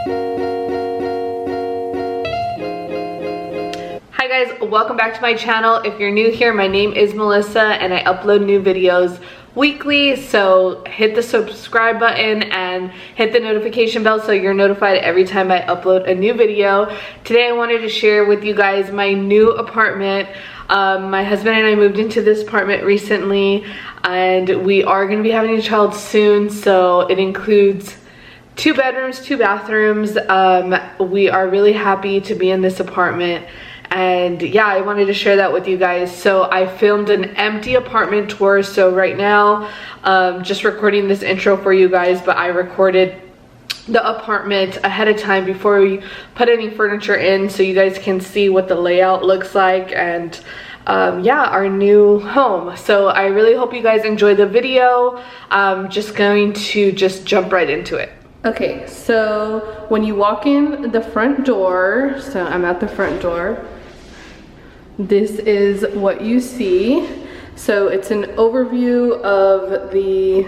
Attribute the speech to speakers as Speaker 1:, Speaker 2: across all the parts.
Speaker 1: Hi guys, welcome back to my channel. If you're new here, my name is Melissa and I upload new videos weekly, so hit the subscribe button and hit the notification bell so you're notified every time I upload a new video. Today I wanted to share with you guys my new apartment. My husband and I moved into this apartment recently and we are going to be having a child soon, so it includes 2 bedrooms, 2 bathrooms. We are really happy to be in this apartment. And yeah, I wanted to share that with you guys. So I filmed an empty apartment tour. So right now, just recording this intro for you guys, but I recorded the apartment ahead of time before we put any furniture in, so you guys can see what the layout looks like and yeah, our new home. So I really hope you guys enjoy the video. I'm just going to jump right into it. Okay, so when you walk in the front door, so I'm at the front door, this is what you see. So it's an overview of the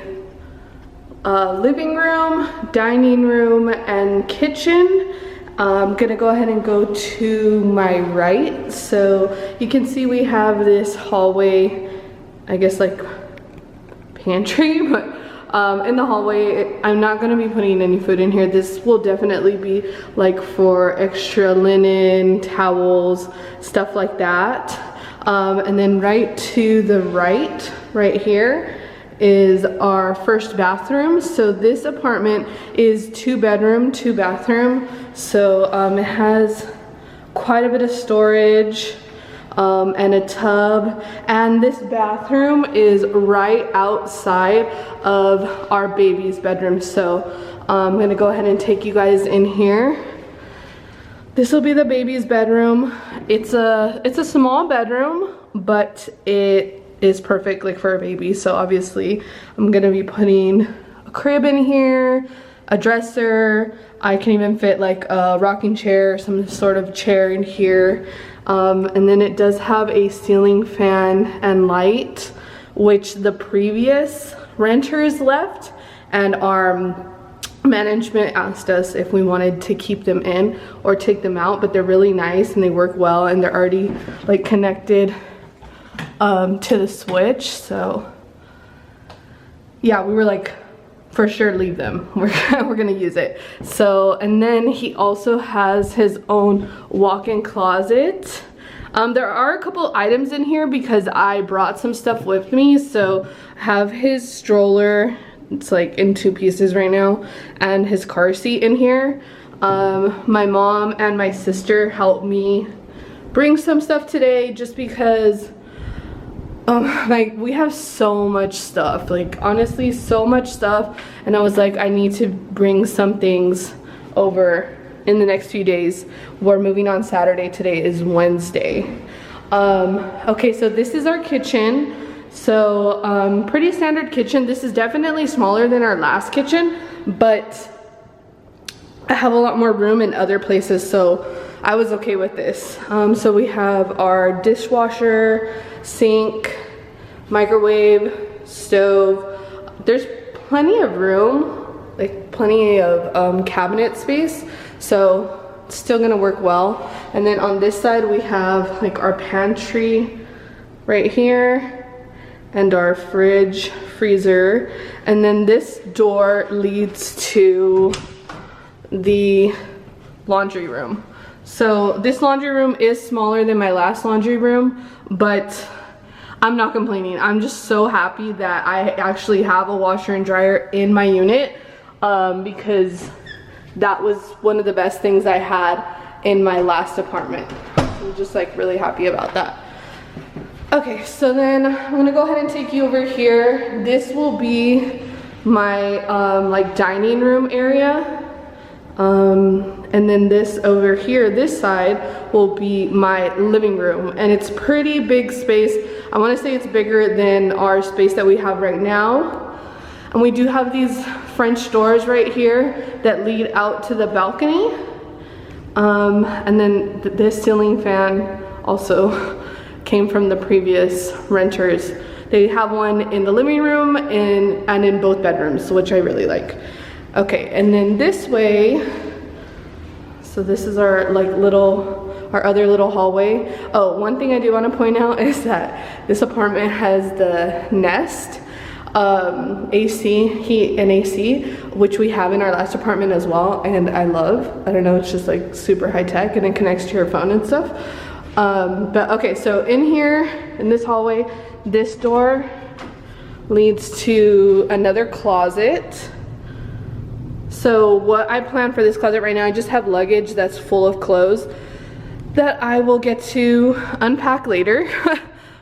Speaker 1: living room, dining room, and kitchen. I'm gonna go ahead and go to my right. So you can see we have this hallway, I guess like pantry, but in the hallway, I'm not gonna be putting any food in here. This will definitely be like for extra linen, towels, stuff like that. And then right to the right here is our first bathroom. So this apartment is 2 bedroom, 2 bathroom. So it has quite a bit of storage. And a tub, and this bathroom is right outside of our baby's bedroom. So I'm gonna go ahead and take you guys in here. This will be the baby's bedroom. It's a small bedroom, but it is perfect like for a baby. So obviously I'm gonna be putting a crib in here, a dresser. I can even fit like a rocking chair, some sort of chair in here. And then it does have a ceiling fan and light, which the previous renters left, and our management asked us if we wanted to keep them in or take them out, but they're really nice and they work well and they're already like connected to the switch. So yeah, we were like, for sure leave them. We're gonna use it. So, and then he also has his own walk-in closet. There are a couple items in here because I brought some stuff with me. So I have his stroller, it's like in 2 pieces right now, and his car seat in here. My mom and my sister helped me bring some stuff today just because like we have so much stuff, like honestly so much stuff, and I was like, I need to bring some things over in the next few days. We're moving on Saturday, today is Wednesday. Okay, so this is our kitchen. So pretty standard kitchen. This is definitely smaller than our last kitchen, but I have a lot more room in other places, so I was okay with this. So we have our dishwasher, sink, microwave, stove. There's plenty of room, like plenty of cabinet space, so it's still gonna work well. And then on this side we have like our pantry right here and our fridge, freezer, and then this door leads to the laundry room. So this laundry room is smaller than my last laundry room, but I'm not complaining. I'm just so happy that I actually have a washer and dryer in my unit, because that was one of the best things I had in my last apartment. I'm just like really happy about that. Okay, so then I'm gonna go ahead and take you over here. This will be my like dining room area. And then this over here, this side will be my living room, and it's pretty big space. I want to say it's bigger than our space that we have right now. And we do have these French doors right here that lead out to the balcony. And then this ceiling fan also came from the previous renters. They have one in the living room and in both bedrooms, which I really like. Okay, and then this way So this is our like our other little hallway. Oh, one thing I do want to point out is that this apartment has the Nest AC, heat and AC, which we have in our last apartment as well, and I love. I don't know, it's just like super high tech, and it connects to your phone and stuff. But okay, so in here, in this hallway, this door leads to another closet. So what I plan for this closet right now, I just have luggage that's full of clothes that I will get to unpack later.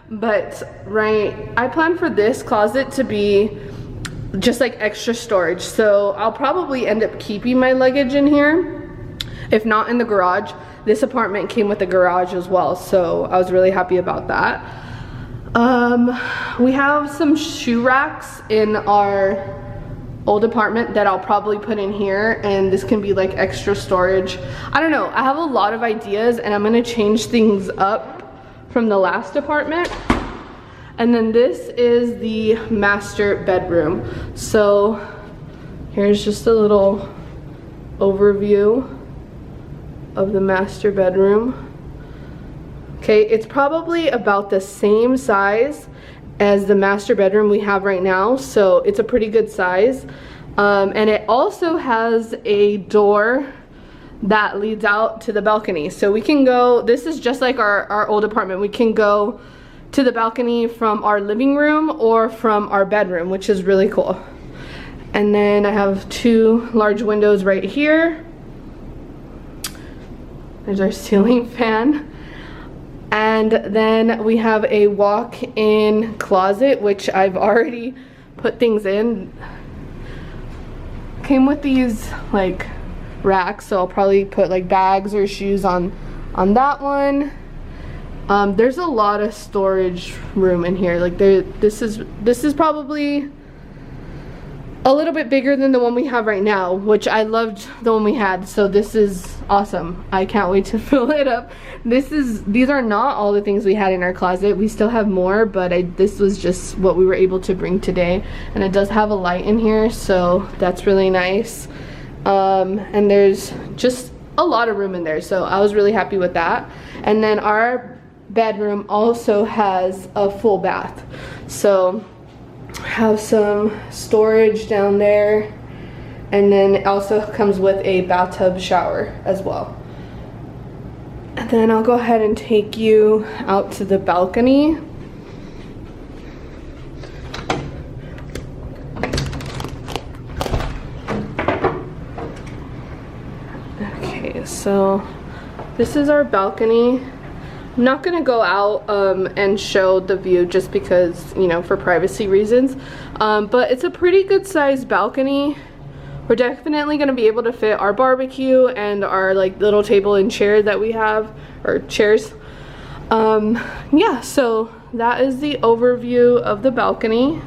Speaker 1: But I plan for this closet to be just like extra storage. So I'll probably end up keeping my luggage in here, if not in the garage. This apartment came with a garage as well, so I was really happy about that. We have some shoe racks in our old apartment that I'll probably put in here, and this can be like extra storage. I don't know, I have a lot of ideas, and I'm gonna change things up from the last apartment. And then this is the master bedroom. So here's just a little overview of the master bedroom. Okay, it's probably about the same size as the master bedroom we have right now, so it's a pretty good size. And it also has a door that leads out to the balcony, so we can go, this is just like our old apartment, we can go to the balcony from our living room or from our bedroom, which is really cool. And then I have 2 large windows right here. There's our ceiling fan. And then we have a walk-in closet, which I've already put things in. Came with these like racks, so I'll probably put like bags or shoes on that one. There's a lot of storage room in here. Like this is probably a little bit bigger than the one we have right now, which I loved the one we had, so this is awesome. I can't wait to fill it up. These are not all the things we had in our closet. We still have more, but this was just what we were able to bring today. And it does have a light in here, so that's really nice. And there's just a lot of room in there, so I was really happy with that. And then our bedroom also has a full bath, so have some storage down there, and then it also comes with a bathtub shower as well. And then I'll go ahead and take you out to the balcony. Okay, so this is our balcony. I'm not gonna go out and show the view just because, you know, for privacy reasons, but it's a pretty good sized balcony. We're definitely gonna be able to fit our barbecue and our like little table and chair that we have, or chairs. Yeah, so that is the overview of the balcony.